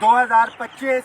2025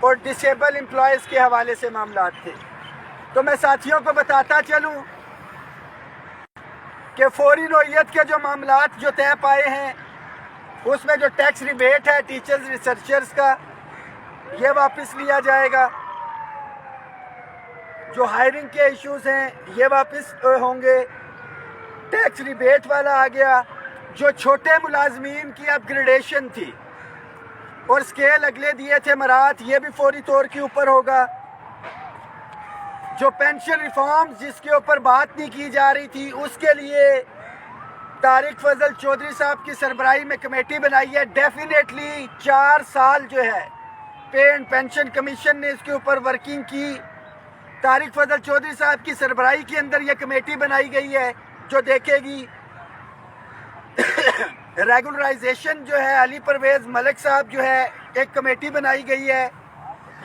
اور disable employees کے حوالے سے معاملات تھے۔ تو میں ساتھیوں کو بتاتا چلوں کہ فوری نوعیت کے جو معاملات جو طے پائے ہیں اس میں جو ٹیکس ریبیٹ ہے ٹیچرز ریسرچرز کا یہ واپس لیا جائے گا، جو ہائرنگ کے ایشوز ہیں یہ واپس ہوں گے، ٹیکس ریبیٹ والا آ گیا، جو چھوٹے ملازمین کی اپ گریڈیشن تھی اور سکیل اگلے دیے تھے مراعات یہ بھی فوری طور کے اوپر ہوگا، جو پینشن ریفارم جس کے اوپر بات نہیں کی جا رہی تھی اس کے لیے طارق فضل چودھری صاحب کی سربراہی میں کمیٹی بنائی ہے، ڈیفینیٹلی 4 سال جو ہے پے اینڈ پینشن کمیشن نے اس کے اوپر ورکنگ کی، طارق فضل چودھری صاحب کی سربراہی کے اندر یہ کمیٹی بنائی گئی ہے جو دیکھے گی ریگولرائزیشن جو ہے علی پرویز ملک صاحب جو ہے ایک کمیٹی بنائی گئی ہے،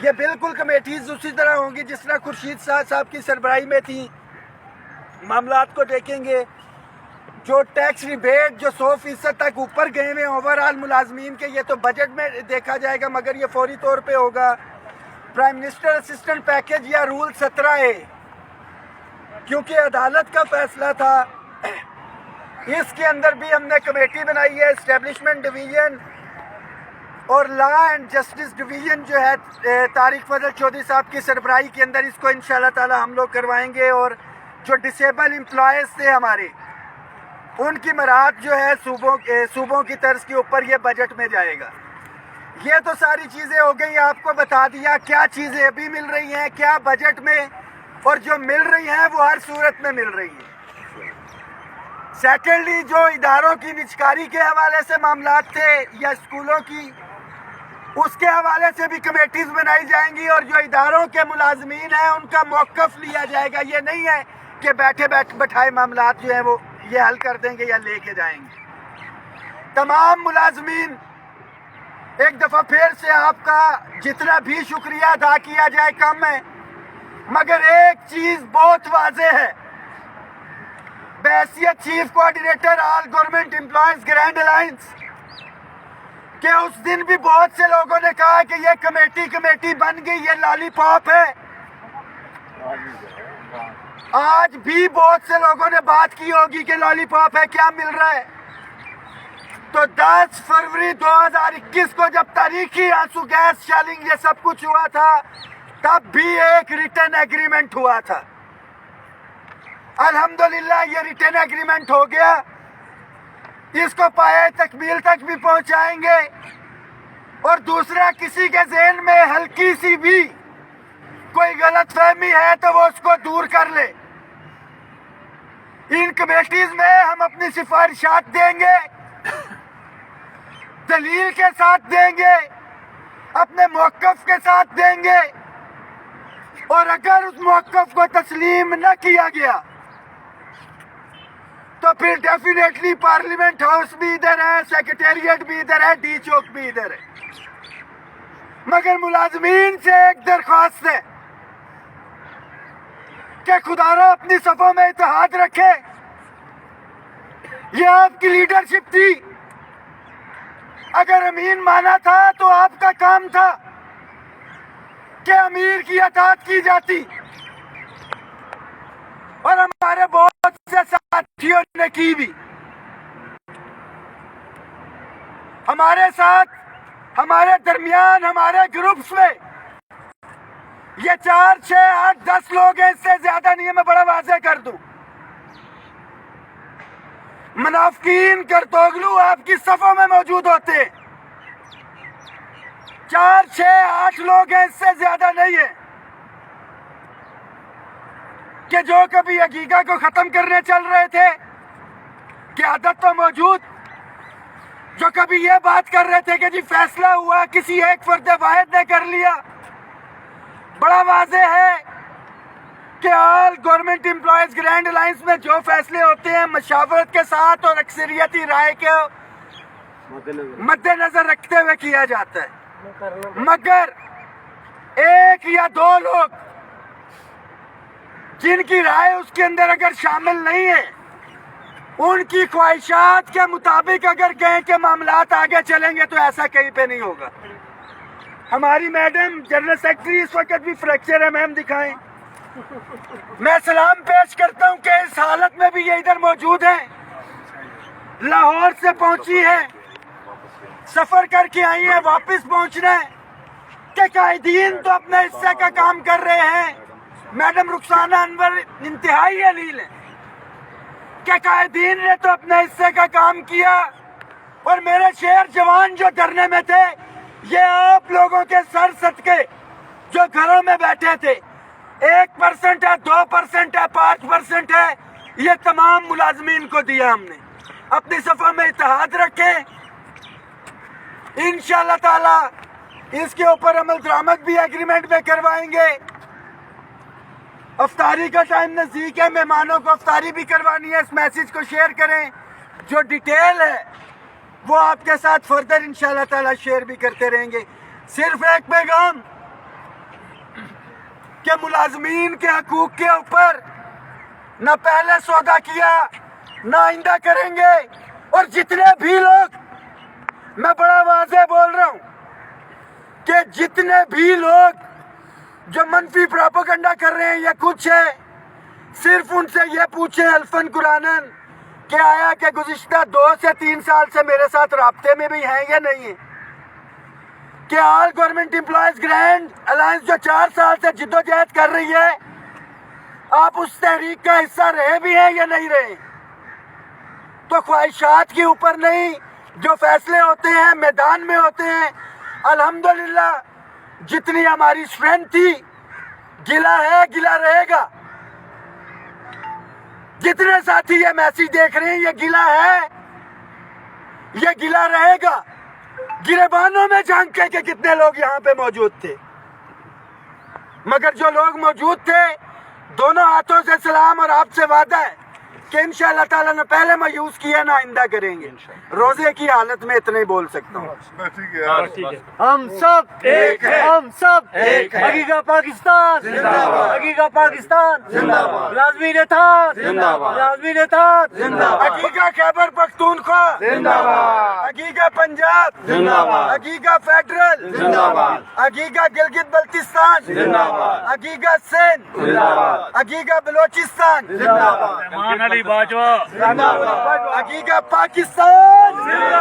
یہ بالکل کمیٹیز اسی طرح ہوں گی جس طرح خورشید صاحب کی سربراہی میں تھی، معاملات کو دیکھیں گے، جو ٹیکس ریبیٹ جو 100% تک اوپر گئے ہوئے اوورآل ملازمین کے یہ تو بجٹ میں دیکھا جائے گا مگر یہ فوری طور پہ ہوگا، پرائم منسٹر اسسٹنٹ پیکیج یا رول 17A کیونکہ عدالت کا فیصلہ تھا اس کے اندر بھی ہم نے کمیٹی بنائی ہے، اسٹیبلشمنٹ ڈویژن اور لا اینڈ جسٹس ڈویژن جو ہے طارق فضل چودھری صاحب کی سربراہی کے اندر اس کو انشاءاللہ تعالی ہم لوگ کروائیں گے، اور جو ڈسیبل امپلائیز تھے ہمارے ان کی مراعات جو ہے صوبوں کی طرز کے اوپر یہ بجٹ میں جائے گا۔ یہ تو ساری چیزیں ہو گئی، آپ کو بتا دیا کیا چیزیں ابھی مل رہی ہیں کیا بجٹ میں اور جو مل رہی ہیں وہ ہر صورت میں مل رہی ہیں۔ سیکنڈلی جو اداروں کی نجکاری کے حوالے سے معاملات تھے یا اسکولوں کی اس کے حوالے سے بھی کمیٹیز بنائی جائیں گی اور جو اداروں کے ملازمین ہیں ان کا موقف لیا جائے گا، یہ نہیں ہے کہ بٹھائے معاملات جو ہیں وہ یہ حل کر دیں گے یا لے کے جائیں گے۔ تمام ملازمین ایک دفعہ پھر سے آپ کا جتنا بھی شکریہ ادا کیا جائے کم ہے، مگر ایک چیز بہت واضح ہے، بحیثیت چیف کوآرڈینیٹر آل گورنمنٹ امپلائیز گرینڈ الائنس کہ اس دن بھی بہت سے لوگوں نے کہا کہ یہ کمیٹی بن گئی، یہ لالی پاپ ہے، آج بھی بہت سے لوگوں نے بات کی ہوگی کہ لالی پاپ ہے کیا مل رہا ہے۔ تو 10 فروری 2021 کو جب تاریخی آنسو گیس شیلنگ یہ سب کچھ ہوا تھا تب بھی ایک ریٹن ایگریمنٹ ہوا تھا، الحمدللہ یہ ریٹن ایگریمنٹ ہو گیا، اس کو پائے تکمیل تک بھی پہنچائیں گے، اور دوسرا کسی کے ذہن میں ہلکی سی بھی کوئی غلط فہمی ہے تو وہ اس کو دور کر لے۔ ان کمیٹیز میں ہم اپنی سفارشات دیں گے، دلیل کے ساتھ دیں گے، اپنے موقف کے ساتھ دیں گے، اور اگر اس موقف کو تسلیم نہ کیا گیا تو پھر ڈیفینیٹلی پارلیمنٹ ہاؤس بھی ادھر ہے، سیکریٹریٹ بھی ادھر ہے، ڈی چوک بھی ادھر ہے۔ مگر ملازمین سے ایک درخواست ہے کہ خدا را اپنی صفوں میں اتحاد رکھے، یہ آپ کی لیڈرشپ تھی، اگر امین مانا تھا تو آپ کا کام تھا کہ امیر کی اطاعت کی جاتی، اور ہمارے بہت سے ساتھیوں نے کی بھی، ہمارے ساتھ ہمارے درمیان ہمارے گروپس میں یہ 4 6 8 10 لوگ ہیں، اس سے زیادہ نہیں ہے، میں بڑا واضح کر دوں، منافقین کرتوگلو آپ کی صفوں میں موجود ہوتے ہیں، 4 6 8 لوگ ہیں، اس سے زیادہ نہیں ہے، کہ جو کبھی حقیقہ کو ختم کرنے چل رہے تھے، قیادت تو موجود، جو کبھی یہ بات کر رہے تھے کہ جی فیصلہ ہوا کسی ایک فرد واحد نے کر لیا، بڑا واضح ہے کہ آل گورنمنٹ امپلائیز گرینڈ الائنس میں جو فیصلے ہوتے ہیں مشاورت کے ساتھ اور اکثریتی رائے کے مد نظر رکھتے ہوئے کیا جاتا ہے، مگر 1 یا 2 لوگ جن کی رائے اس کے اندر اگر شامل نہیں ہے، ان کی خواہشات کے مطابق اگر کہیں کہ معاملات آگے چلیں گے تو ایسا کہیں پہ نہیں ہوگا۔ ہماری میڈم جنرل سیکرٹری اس وقت بھی فریکچر ہے، میم دکھائیں. میں سلام پیش کرتا ہوں کہ اس حالت میں بھی یہ ادھر موجود ہیں، لاہور سے پہنچی ہے، سفر کر کے آئی ہیں، واپس پہنچنا ہے کہ قائدین تو اپنے حصے کا کام کر رہے ہیں. میڈم رخسانہ انور انتہائی علیل ہے کہ قائدین نے تو اپنے حصے کا کام کیا، اور میرے شیر جوان جو ڈرنے میں تھے یہ آپ لوگوں کے سر صدقے جو گھروں میں بیٹھے تھے، 1% ہے، 2% ہے، 5% ہے، یہ تمام ملازمین کو دیا ہم نے. اپنی صفوں میں اتحاد رکھیں، انشاءاللہ تعالی اس کے اوپر عمل درآمد بھی ایگریمنٹ میں کروائیں گے. افطاری کا ٹائم نزدیک ہے، مہمانوں کو افطاری بھی کروانی ہے. اس میسج کو شیئر کریں، جو ڈیٹیل ہے وہ آپ کے ساتھ فردر انشاءاللہ تعالی شیئر بھی کرتے رہیں گے. صرف ایک پیغام کہ ملازمین کے حقوق کے اوپر نہ پہلے سودا کیا نہ آئندہ کریں گے. اور جتنے بھی لوگ، میں بڑا واضح بول رہا ہوں کہ جتنے بھی لوگ جو منفی پروپیگنڈا کر رہے ہیں یا کچھ ہے، صرف ان سے یہ پوچھیں الفن قرآنن کہ آیا کہ گزشتہ 2 سے 3 سال سے میرے ساتھ رابطے میں بھی ہیں یا نہیں ہیں، کہ آل گورنمنٹ امپلائیز گرینڈ الائنس جو 4 سال سے جدوجہد کر رہی ہے، آپ اس تحریک کا حصہ رہے بھی ہیں یا نہیں رہے. تو خواہشات کے اوپر نہیں، جو فیصلے ہوتے ہیں میدان میں ہوتے ہیں. الحمدللہ جتنی ہماری اسٹرینتھ تھی، گلا ہے گلا رہے گا. جتنے ساتھی یہ میسج دیکھ رہے ہیں، یہ گلا ہے، یہ گلا رہے گا. گریبانوں میں جھانکیں کہ کتنے لوگ یہاں پہ موجود تھے، مگر جو لوگ موجود تھے دونوں ہاتھوں سے سلام، اور آپ سے وعدہ ہے کہ انشاءاللہ تعالیٰ نے پہلے مایوس کیا نہ آئندہ کریں گے. روزے کی حالت میں اتنا ہی بول سکتا ہوں. ہم سب ایک ہیں، ہم سب ایک ہیں. حقیقہ پاکستان زندہ باد، حقیقہ پاکستان زندہ باد. ملازمین اتحاد زندہ باد، ملازمین اتحاد زندہ باد. حقیقہ خیبر پختونخوا زندہ باد، حقیقہ پنجاب زندہ باد، حقیقہ فیڈرل زندہ باد، حقیقہ گلگت بلتستان زندہ باد، حقیقہ سندھ زندہ باد، حقیقہ بلوچستان زندہ باد. رحمان علی باجوہ حقیقہ پاکستان.